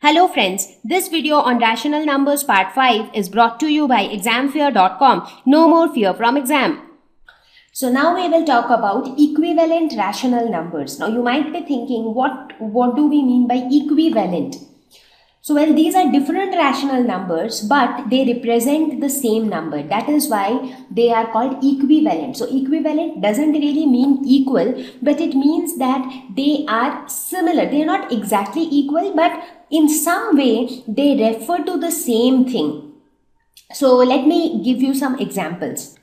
Hello friends, this video on rational numbers part 5 is brought to you by examfear.com. No more fear from exam. So now we will talk about equivalent rational numbers. Now you might be thinking, what do we mean by equivalent? So well, these are different rational numbers, but they represent the same number. That is why they are called equivalent. So equivalent doesn't really mean equal, but it means that they are similar. They are not exactly equal, but in some way they refer to the same thing. So let me give you some examples.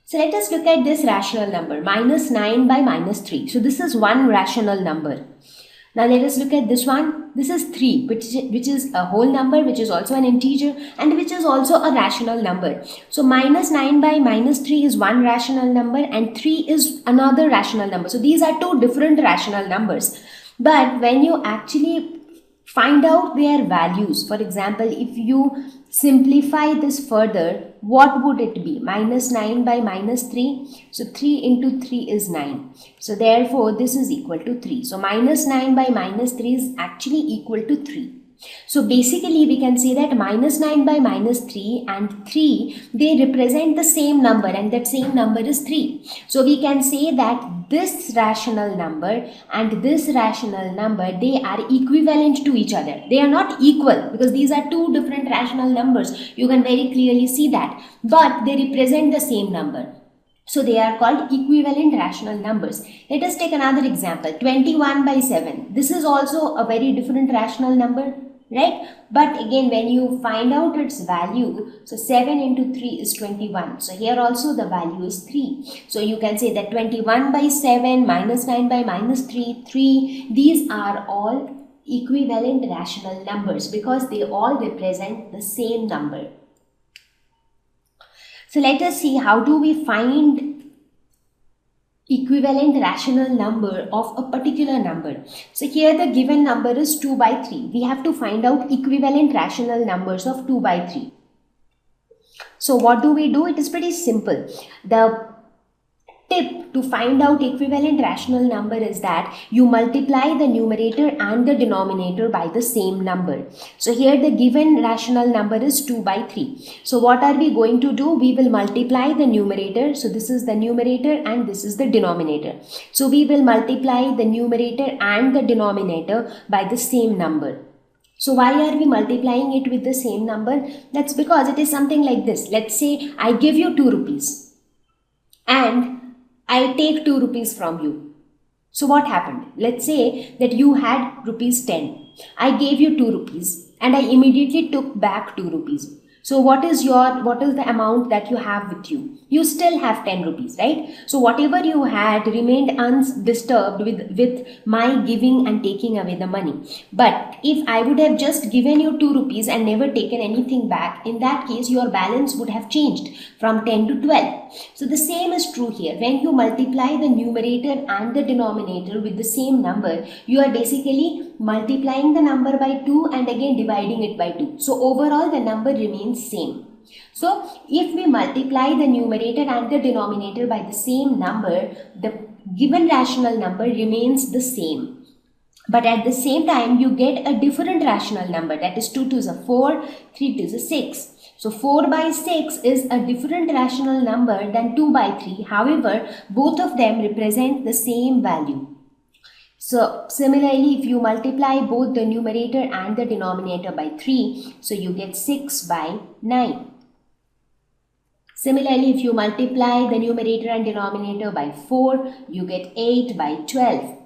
So let us look at this rational number, minus 9 by minus 3. So this is one rational number. Now let us look at this one. This is 3, which is a whole number, which is also an integer and which is also a rational number. So minus 9 by minus 3 is one rational number and 3 is another rational number. So these are two different rational numbers. But when you actually find out their values, for example, if you simplify this further, what would it be? Minus 9 by minus 3. So 3 into 3 is 9. So therefore, this is equal to 3. So minus 9 by minus 3 is actually equal to 3. So basically, we can say that minus 9 by minus 3 and 3, they represent the same number, and that same number is 3. So we can say that this rational number and this rational number, they are equivalent to each other. They are not equal because these are two different rational numbers. You can very clearly see that. But they represent the same number. So they are called equivalent rational numbers. Let us take another example, 21 by 7. This is also a very different rational number, right? But again, when you find out its value, so 7 into 3 is 21. So here also the value is 3. So you can say that 21 by 7 minus 9 by minus 3, 3. These are all equivalent rational numbers because they all represent the same number. So let us see, how do we find equivalent rational number of a particular number. So here the given number is 2 by 3. We have to find out equivalent rational numbers of 2 by 3. So what do? It is pretty simple. The tip to find out equivalent rational number is that you multiply the numerator and the denominator by the same number. So here the given rational number is 2 by 3. So what are we going to do? We will multiply the numerator. So this is the numerator and this is the denominator. So we will multiply the numerator and the denominator by the same number. So why are we multiplying it with the same number? That's because it is something like this. Let's say I give you 2 rupees and I take 2 rupees from you. So what happened? Let's say that you had rupees 10. I gave you 2 rupees and I immediately took back 2 rupees. So what is the amount that you have with you? You still have 10 rupees, right? So whatever you had remained undisturbed with my giving and taking away the money. But if I would have just given you 2 rupees and never taken anything back, in that case your balance would have changed from 10 to 12. So the same is true here. When you multiply the numerator and the denominator with the same number, you are basically multiplying the number by 2 and again dividing it by 2. So overall the number remains same. So if we multiply the numerator and the denominator by the same number, the given rational number remains the same. But at the same time, you get a different rational number, that is 2 2s are 4, 3 2s are 6. So 4 by 6 is a different rational number than 2 by 3. However, both of them represent the same value. So similarly, if you multiply both the numerator and the denominator by 3, so you get 6 by 9. Similarly, if you multiply the numerator and denominator by 4, you get 8 by 12.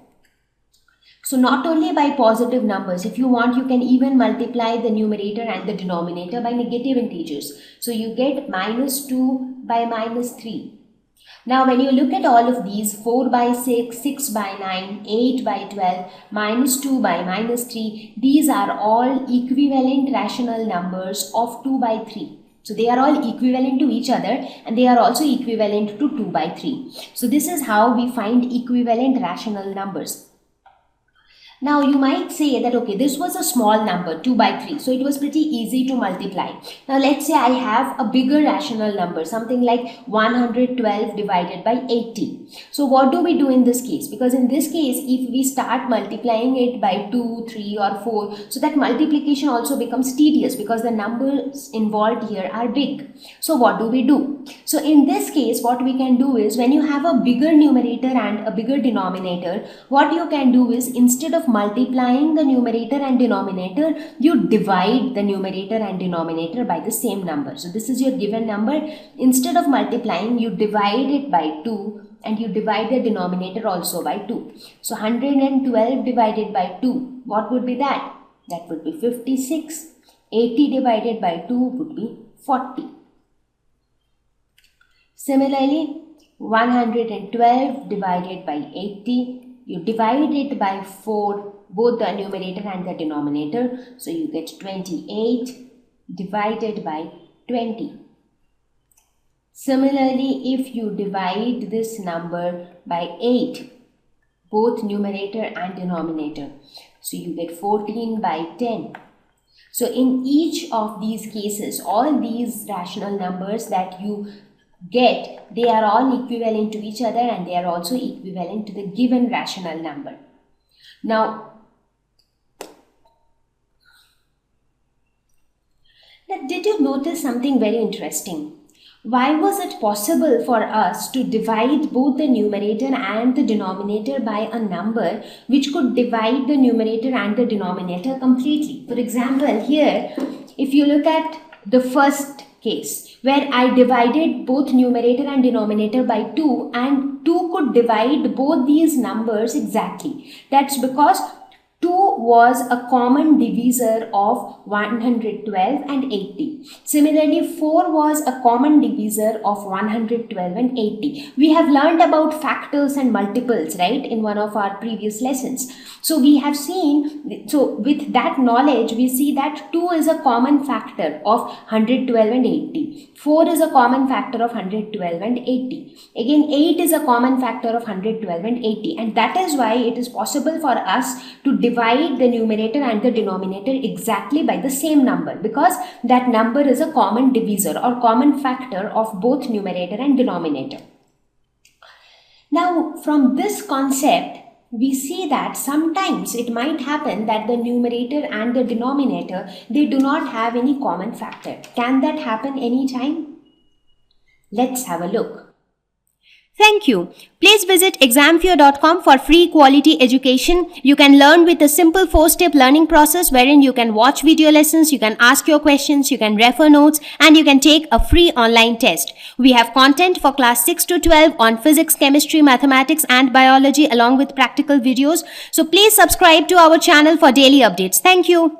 So not only by positive numbers, if you want, you can even multiply the numerator and the denominator by negative integers. So you get minus 2 by minus 3. Now when you look at all of these, 4 by 6, 6 by 9, 8 by 12, minus 2 by minus 3, these are all equivalent rational numbers of 2 by 3. So they are all equivalent to each other and they are also equivalent to 2 by 3. So this is how we find equivalent rational numbers. Now you might say that okay, this was a small number 2 by 3, so it was pretty easy to multiply. Now let's say I have a bigger rational number, something like 112 divided by 80. So what do we do in this case? Because in this case, if we start multiplying it by 2, 3 or 4, so that multiplication also becomes tedious because the numbers involved here are big. So what do we do? So in this case, what we can do is, when you have a bigger numerator and a bigger denominator, what you can do is, instead of multiplying the numerator and denominator, you divide the numerator and denominator by the same number. So this is your given number. Instead of multiplying, you divide it by 2 and you divide the denominator also by 2. So 112 divided by 2, what would be that? That would be 56. 80 divided by 2 would be 40. Similarly, 112 divided by 80, you divide it by 4, both the numerator and the denominator. So you get 28 divided by 20. Similarly, if you divide this number by 8, both numerator and denominator, so you get 14 by 10. So in each of these cases, all these rational numbers that you get, they are all equivalent to each other and they are also equivalent to the given rational number. Now did you notice something very interesting? Why was it possible for us to divide both the numerator and the denominator by a number which could divide the numerator and the denominator completely? For example, here, if you look at the first case, where I divided both numerator and denominator by 2, and 2 could divide both these numbers exactly. That's because 2 was a common divisor of 112 and 80. Similarly, 4 was a common divisor of 112 and 80. We have learned about factors and multiples, right, in one of our previous lessons. So we have seen, so with that knowledge, we see that 2 is a common factor of 112 and 80. 4 is a common factor of 112 and 80. Again, 8 is a common factor of 112 and 80. And that is why it is possible for us to divide the numerator and the denominator exactly by the same number, because that number is a common divisor or common factor of both numerator and denominator. Now, from this concept, we see that sometimes it might happen that the numerator and the denominator, they do not have any common factor. Can that happen anytime? Let's have a look. Thank you. Please visit examfear.com for free quality education. You can learn with a simple 4-step learning process wherein you can watch video lessons, you can ask your questions, you can refer notes, and you can take a free online test. We have content for class 6 to 12 on physics, chemistry, mathematics, and biology along with practical videos. So please subscribe to our channel for daily updates. Thank you.